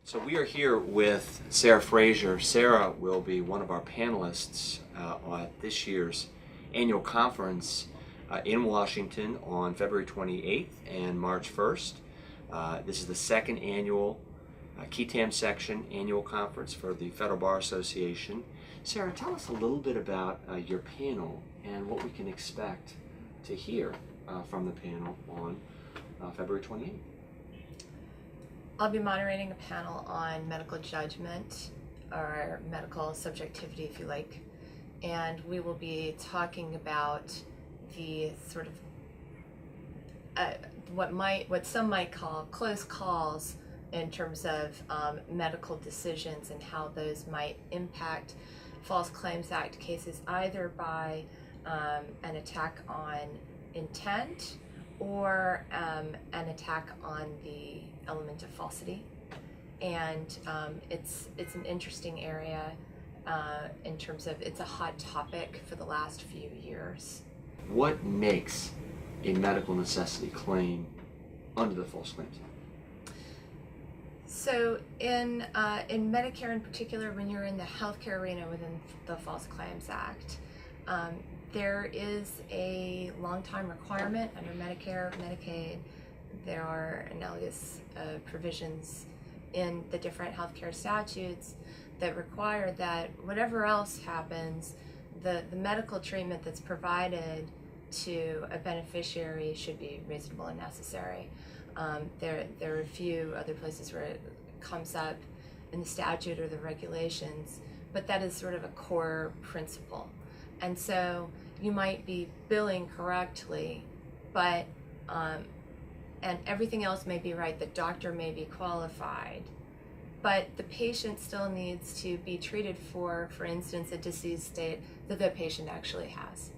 So we are here with Sarah Frazier. Sarah will be one of our panelists at this year's annual conference in Washington on February 28th and March 1st. This is the second annual Qui Tam section annual conference for the Federal Bar Association. Sarah, tell us a little bit about your panel and what we can expect to hear from the panel on February 28th. I'll be moderating a panel on medical judgment, or medical subjectivity if you like, and we will be talking about the sort of what some might call close calls in terms of medical decisions and how those might impact False Claims Act cases, either by an attack on intent or an attack on the element of falsity. And it's an interesting area in terms of it's a hot topic for the last few years. What makes a medical necessity claim under the False Claims Act? So in Medicare in particular, when you're in the healthcare arena within the False Claims Act, there is a long-time requirement under Medicare, Medicaid. There are analogous provisions in the different healthcare statutes that require that whatever else happens, the medical treatment that's provided to a beneficiary should be reasonable and necessary. There are a few other places where it comes up in the statute or the regulations, but that is sort of a core principle. And so you might be billing correctly, but and everything else may be right. The doctor may be qualified, but the patient still needs to be treated for instance, a disease state that the patient actually has.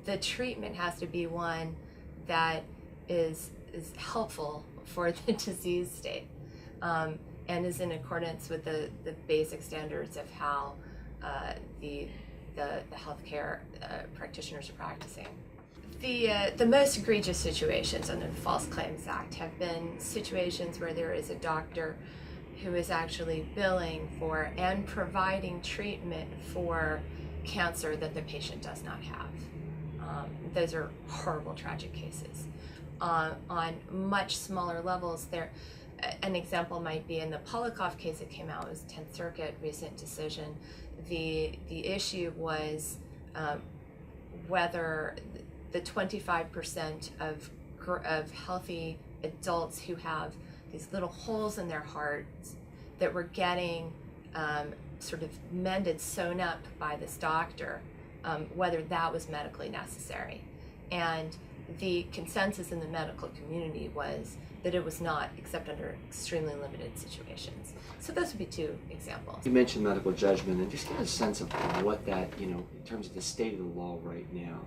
The treatment has to be one that is helpful for the disease state and is in accordance with the basic standards of how the healthcare practitioners are practicing. The most egregious situations under the False Claims Act have been situations where there is a doctor who is actually billing for and providing treatment for cancer that the patient does not have. Those are horrible, tragic cases. On much smaller levels, an example might be in the Polikoff case that came out. It was 10th Circuit recent decision. The issue was whether the 25% of healthy adults who have these little holes in their hearts that were getting sort of mended, sewn up by this doctor, whether that was medically necessary. And the consensus in the medical community was that it was not, except under extremely limited situations. So those would be two examples. You mentioned medical judgment, and just get a sense of what that, in terms of the state of the law right now.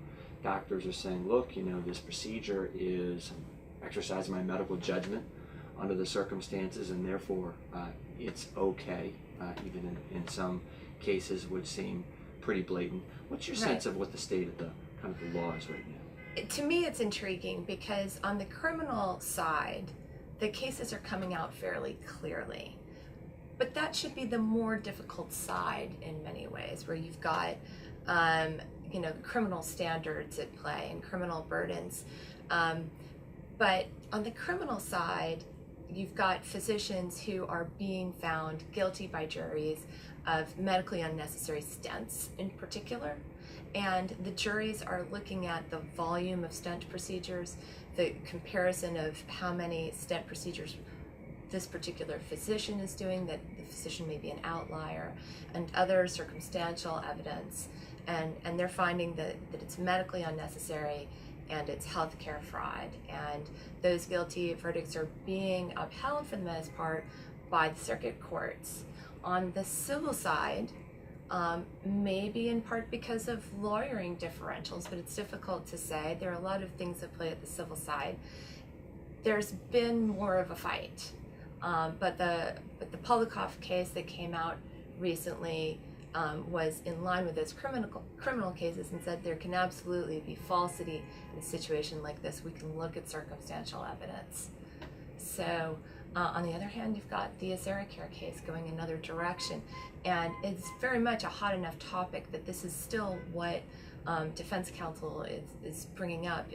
Doctors are saying, look, this procedure is exercising my medical judgment under the circumstances, and therefore it's okay, even in some cases would seem pretty blatant. What's your sense of what the state of the law is right now? To me, it's intriguing because on the criminal side, the cases are coming out fairly clearly. But that should be the more difficult side in many ways, where you've got criminal standards at play and criminal burdens. But on the criminal side, you've got physicians who are being found guilty by juries of medically unnecessary stents in particular. And the juries are looking at the volume of stent procedures, the comparison of how many stent procedures this particular physician is doing, that the physician may be an outlier, and other circumstantial evidence. And they're finding that it's medically unnecessary and it's healthcare fraud. And those guilty verdicts are being upheld for the most part by the circuit courts. On the civil side, maybe in part because of lawyering differentials, but it's difficult to say. There are a lot of things at play at the civil side. There's been more of a fight, but the Polikoff case that came out recently was in line with those criminal cases and said there can absolutely be falsity in a situation like this. We can look at circumstantial evidence. So On the other hand, you've got the AseraCare case going another direction, and it's very much a hot enough topic that this is still what defense counsel is bringing up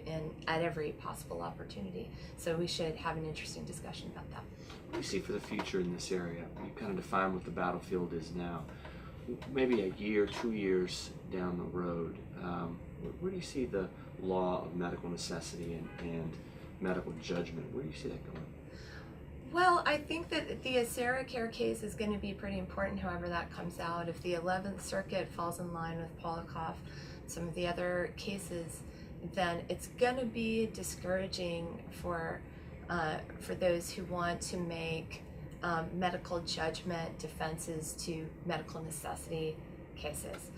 at every possible opportunity. So we should have an interesting discussion about that. What do you see for the future in this area? You kind of define what the battlefield is now. Maybe a year, 2 years down the road, where do you see the law of medical necessity and medical judgment? Where do you see that going? Well, I think that the AseraCare case is going to be pretty important, however that comes out. If the 11th Circuit falls in line with Polikoff, some of the other cases, then it's going to be discouraging for those who want to make medical judgment defenses to medical necessity cases.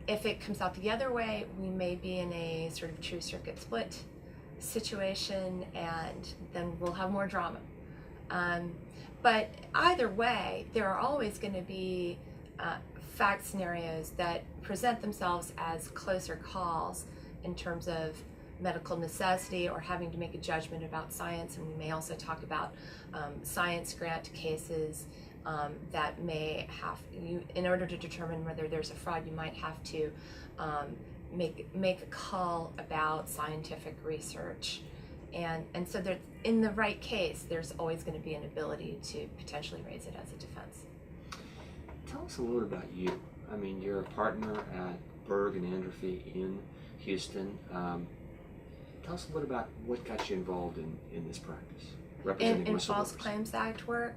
If it comes out the other way, we may be in a sort of true circuit split situation, and then we'll have more drama. But either way, there are always going to be fact scenarios that present themselves as closer calls in terms of medical necessity or having to make a judgment about science, and we may also talk about science grant cases that may have, in order to determine whether there's a fraud, you might have to make a call about scientific research, and so there, in the right case, there's always going to be an ability to potentially raise it as a defense. Tell us a little about you. I mean, you're a partner at Berg Androphy in Houston. Tell us a little about what got you involved in this practice, representing in whistleblowers. False Claims Act work,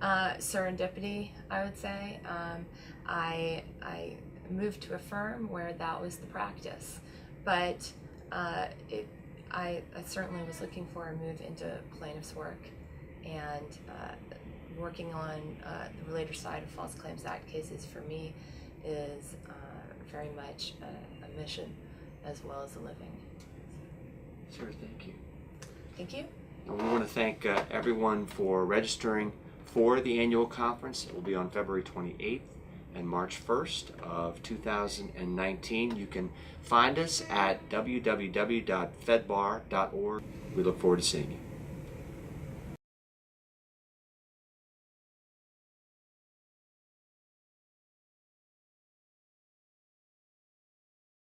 serendipity, I would say. I moved to a firm where that was the practice, but I certainly was looking for a move into plaintiff's work, and working on the relator side of False Claims Act cases for me is very much a mission as well as a living. Sarah, thank you. Thank you. And we want to thank everyone for registering for the annual conference. It will be on February 28th and March 1st of 2019. You can find us at www.fedbar.org. We look forward to seeing you.